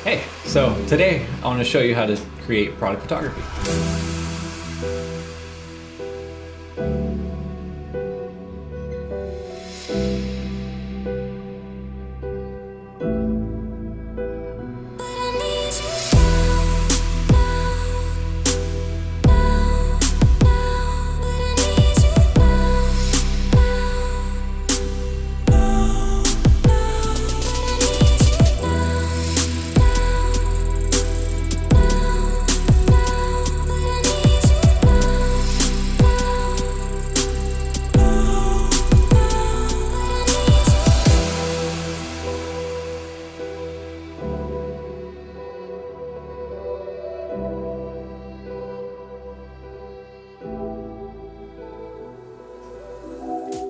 Hey, so today I want to show you how to create product photography.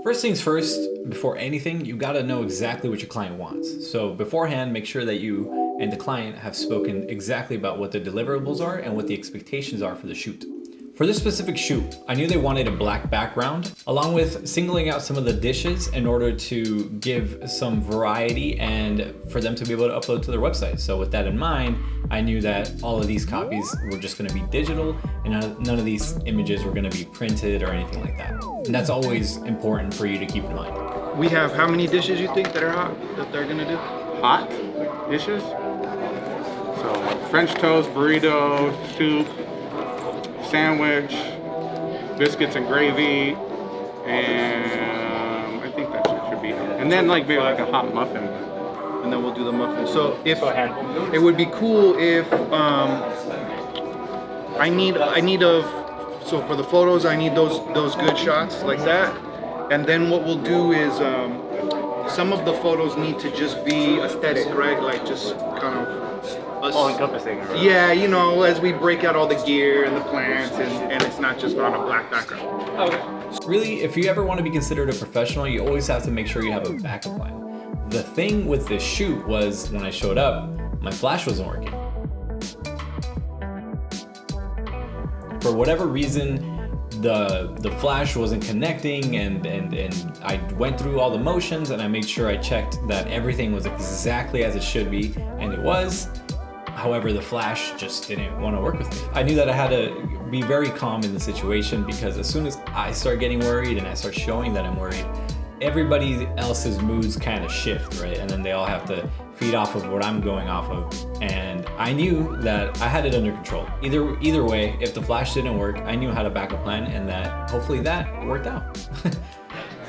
First things first, before anything, you gotta know exactly what your client wants. So beforehand, make sure that you and the client have spoken exactly about what the deliverables are and what the expectations are for the shoot. For this specific shoot, I knew they wanted a black background, along with singling out some of the dishes in order to give some variety and for them to be able to upload to their website. So with that in mind, I knew that all of these copies were just gonna be digital and none of these images were gonna be printed or anything like that. And that's always important for you to keep in mind. We have how many dishes you think that are hot, that they're gonna do? Hot dishes. So French toast, burrito, soup, sandwich, biscuits and gravy, and I think that should be. And then like maybe like a hot muffin. And then we'll do the muffins. So if it would be cool if I need so for the photos I need those good shots like that. And then what we'll do is some of the photos need to just be aesthetic, right? Like just kind of All encompassing. Right? Yeah, you know, as we break out all the gear and the plants and it's not just on a black background. Okay. Really, if you ever want to be considered a professional, you always have to make sure you have a backup plan. The thing with this shoot was when I showed up, my flash wasn't working. For whatever reason, the flash wasn't connecting and I went through all the motions and I made sure I checked that everything was exactly as it should be, and it was. However, the flash just didn't want to work with me. I knew that I had to be very calm in the situation because as soon as I start getting worried and I start showing that I'm worried, everybody else's moods kind of shift, right? And then they all have to feed off of what I'm going off of. And I knew that I had it under control. Either way, if the flash didn't work, I knew how to back a plan and that hopefully that worked out.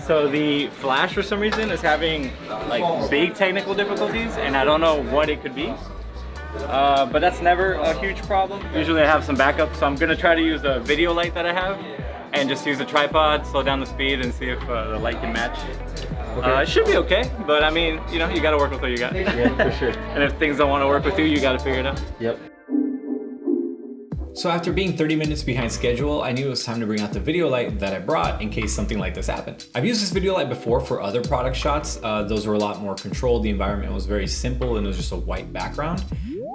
So the flash for some reason is having like big technical difficulties and I don't know what it could be. But that's never a huge problem. Usually I have some backup, so I'm gonna try to use a video light that I have and just use a tripod, slow down the speed and see if the light can match. It should be okay, but I mean, you know, you gotta work with what you got. Yeah, for sure. And if things don't wanna work with you, you gotta figure it out. Yep. So after being 30 minutes behind schedule, I knew it was time to bring out the video light that I brought in case something like this happened. I've used this video light before for other product shots. Those were a lot more controlled. The environment was very simple and it was just a white background.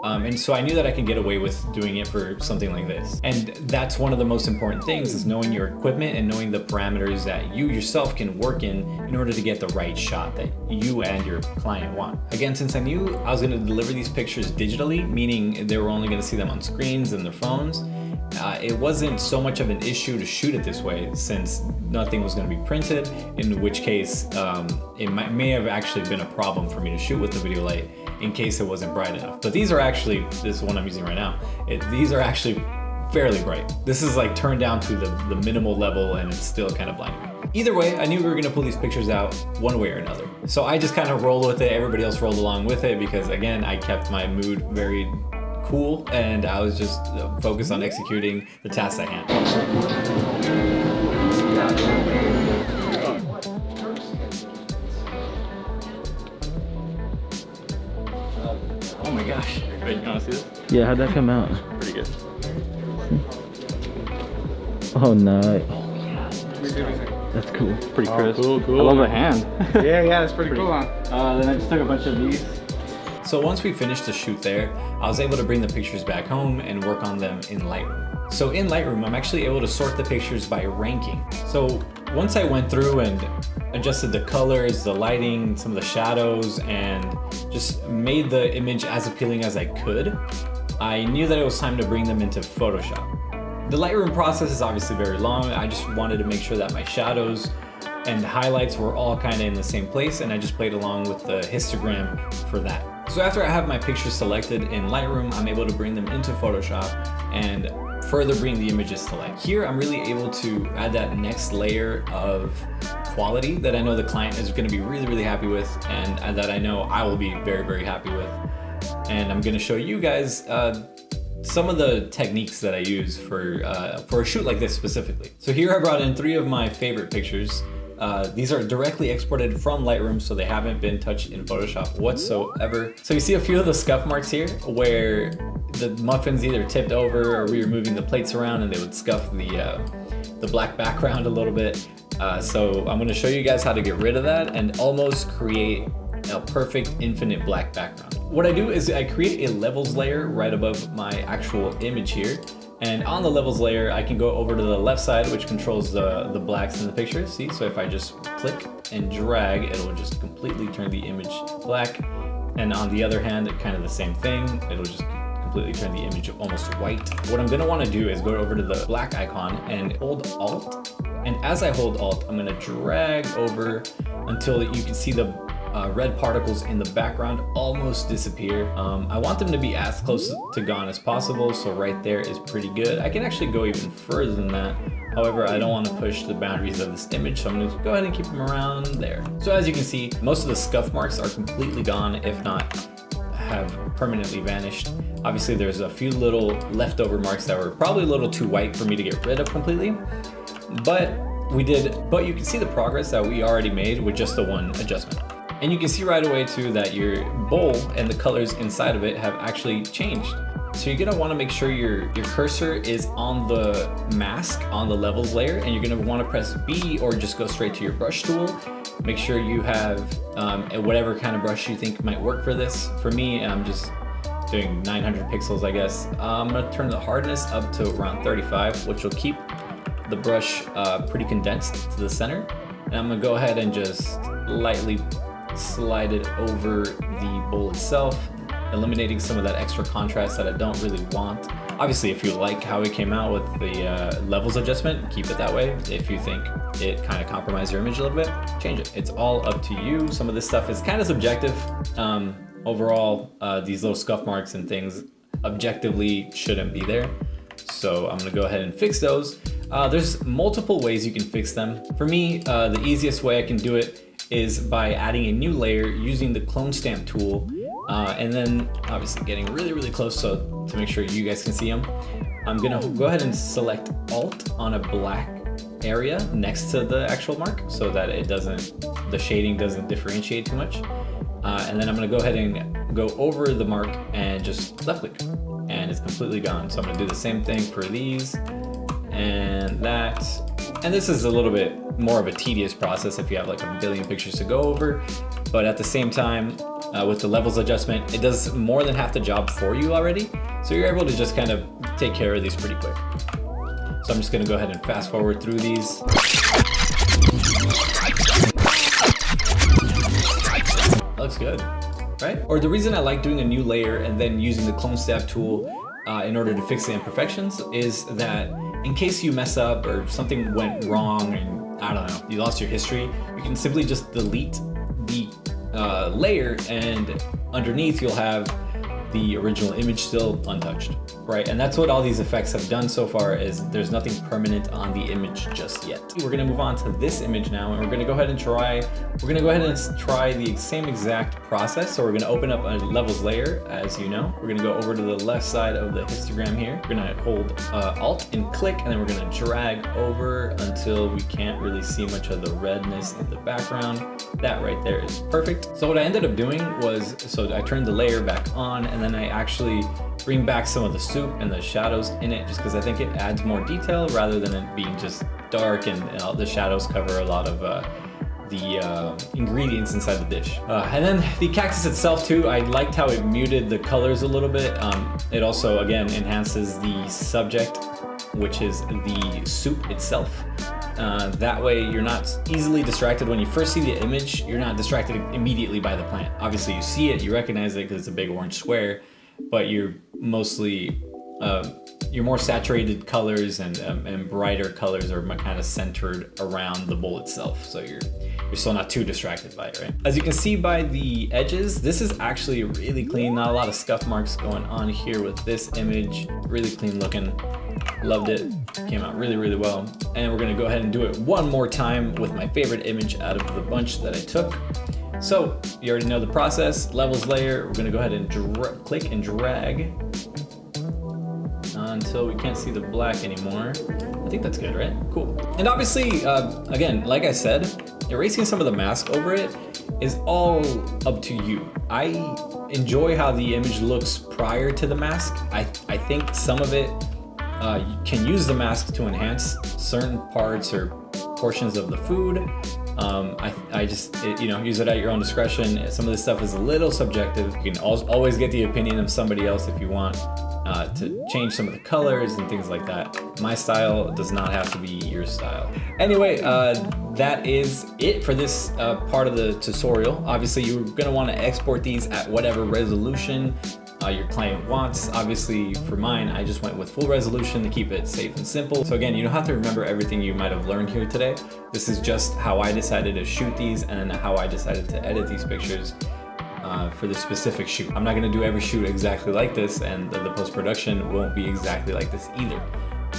And so I knew that I could get away with doing it for something like this. And that's one of the most important things is knowing your equipment and knowing the parameters that you yourself can work in order to get the right shot that you and your client want. Again, since I knew I was gonna deliver these pictures digitally, meaning they were only gonna see them on screens and their phones, it wasn't so much of an issue to shoot it this way since nothing was going to be printed, in which case it may have actually been a problem for me to shoot with the video light in case it wasn't bright enough. But these are actually, this is one I'm using right now, these are actually fairly bright. This is like turned down to the minimal level and it's still kind of blinding me. Either way, I knew we were going to pull these pictures out one way or another. So I just kind of rolled with it. Everybody else rolled along with it because again, I kept my mood very cool and I was just focused on executing the task at hand. Oh my gosh. Wait, you wanna see this? Yeah, how'd that come out? Pretty good. Oh no. That's cool. Pretty crisp. Cool, cool. I love the hand. Yeah, that's pretty cool, huh? Then I just took a bunch of these. So once we finished the shoot there, I was able to bring the pictures back home and work on them in Lightroom. So in Lightroom, I'm actually able to sort the pictures by ranking. So once I went through and adjusted the colors, the lighting, some of the shadows, and just made the image as appealing as I could, I knew that it was time to bring them into Photoshop. The Lightroom process is obviously very long. I just wanted to make sure that my shadows and highlights were all kind of in the same place, and I just played along with the histogram for that. So after I have my pictures selected in Lightroom, I'm able to bring them into Photoshop and further bring the images to life. Here, I'm really able to add that next layer of quality that I know the client is going to be really, really happy with, and that I know I will be very, very happy with. And I'm going to show you guys some of the techniques that I use for a shoot like this specifically. So here I brought in 3 of my favorite pictures. These are directly exported from Lightroom, so they haven't been touched in Photoshop whatsoever. So you see a few of the scuff marks here where the muffins either tipped over or we were moving the plates around and they would scuff the black background a little bit. So I'm gonna show you guys how to get rid of that and almost create a perfect infinite black background. What I do is I create a levels layer right above my actual image here. And on the levels layer, I can go over to the left side, which controls the blacks in the picture. See, so if I just click and drag, it'll just completely turn the image black. And on the other hand, kind of the same thing. It'll just completely turn the image almost white. What I'm gonna wanna do is go over to the black icon and hold Alt. And as I hold Alt, I'm gonna drag over until you can see the red particles in the background almost disappear. I want them to be as close to gone as possible, so right there is pretty good. I can actually go even further than that. However, I don't want to push the boundaries of this image, so I'm going to go ahead and keep them around there. So as you can see, most of the scuff marks are completely gone, if not have permanently vanished. Obviously, there's a few little leftover marks that were probably a little too white for me to get rid of completely, but you can see the progress that we already made with just the one adjustment. And you can see right away too that your bowl and the colors inside of it have actually changed. So you're gonna wanna make sure your cursor is on the mask, on the levels layer, and you're gonna wanna press B or just go straight to your brush tool. Make sure you have whatever kind of brush you think might work for this. For me, I'm just doing 900 pixels, I guess. I'm gonna turn the hardness up to around 35, which will keep the brush pretty condensed to the center. And I'm gonna go ahead and just lightly slide it over the bowl itself, eliminating some of that extra contrast that I don't really want. Obviously, if you like how it came out with the levels adjustment, keep it that way. If you think it kind of compromised your image a little bit, change it. It's all up to you. Some of this stuff is kind of subjective. Overall, these little scuff marks and things objectively shouldn't be there. So I'm gonna go ahead and fix those. There's multiple ways you can fix them. For me, the easiest way I can do it is by adding a new layer using the clone stamp tool, and then obviously getting really, really close so to make sure you guys can see them. I'm gonna go ahead and select Alt on a black area next to the actual mark so that the shading doesn't differentiate too much. And then I'm gonna go ahead and go over the mark and just left click, and it's completely gone. So I'm gonna do the same thing for these and that. And this is a little bit more of a tedious process if you have like a billion pictures to go over, but at the same time, with the levels adjustment, it does more than half the job for you already. So you're able to just kind of take care of these pretty quick. So I'm just gonna go ahead and fast forward through these. That looks good, right? Or the reason I like doing a new layer and then using the clone stamp tool in order to fix the imperfections is that in case you mess up or something went wrong and I don't know, you lost your history, you can simply just delete the layer and underneath you'll have the original image still untouched, right? And that's what all these effects have done so far, is there's nothing permanent on the image just yet. We're gonna move on to this image now, and we're gonna go ahead and try the same exact process. So we're gonna open up a levels layer, as you know. We're gonna go over to the left side of the histogram here. We're gonna hold Alt and click, and then we're gonna drag over until we can't really see much of the redness in the background. That right there is perfect. So what I ended up doing was, so I turned the layer back on, and then I actually bring back some of the soup and the shadows in it, just because I think it adds more detail rather than it being just dark and all the shadows cover a lot of the ingredients inside the dish. And then the cactus itself too, I liked how it muted the colors a little bit. It also, again, enhances the subject, which is the soup itself. That way you're not easily distracted. When you first see the image, you're not distracted immediately by the plant. Obviously you see it, you recognize it because it's a big orange square, but you're mostly, your more saturated colors and brighter colors are kind of centered around the bowl itself. So you're still not too distracted by it, right? As you can see by the edges, this is actually really clean. Not a lot of scuff marks going on here with this image. Really clean looking. Loved it. Came out really, really well. And we're gonna go ahead and do it one more time with my favorite image out of the bunch that I took. So you already know the process. Levels layer. We're gonna go ahead and click and drag until we can't see the black anymore. I think that's good, right? Cool. And obviously, again, like I said, erasing some of the mask over it is all up to you. I enjoy how the image looks prior to the mask. I think some of it, you can use the mask to enhance certain parts or portions of the food. I just, use it at your own discretion. Some of this stuff is a little subjective. You can always get the opinion of somebody else if you want to change some of the colors and things like that. My style does not have to be your style. Anyway, that is it for this part of the tutorial. Obviously, you're gonna wanna export these at whatever resolution your client wants. Obviously, for mine, I just went with full resolution to keep it safe and simple. So again, you don't have to remember everything you might have learned here today. This is just how I decided to shoot these and how I decided to edit these pictures for this specific shoot. I'm not gonna do every shoot exactly like this, and the post-production won't be exactly like this either.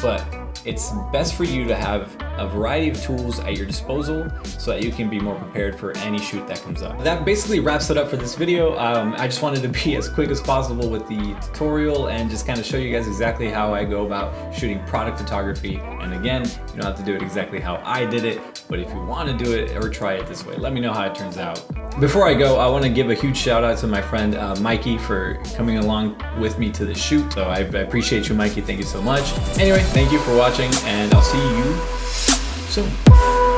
But it's best for you to have a variety of tools at your disposal so that you can be more prepared for any shoot that comes up. That basically wraps it up for this video. I just wanted to be as quick as possible with the tutorial and just kind of show you guys exactly how I go about shooting product photography. And again, you don't have to do it exactly how I did it, but if you want to do it or try it this way, let me know how it turns out. Before I go, I want to give a huge shout out to my friend Mikey for coming along with me to the shoot. So I appreciate you, Mikey. Thank you so much. Anyway, thank you for watching, and I'll see you soon.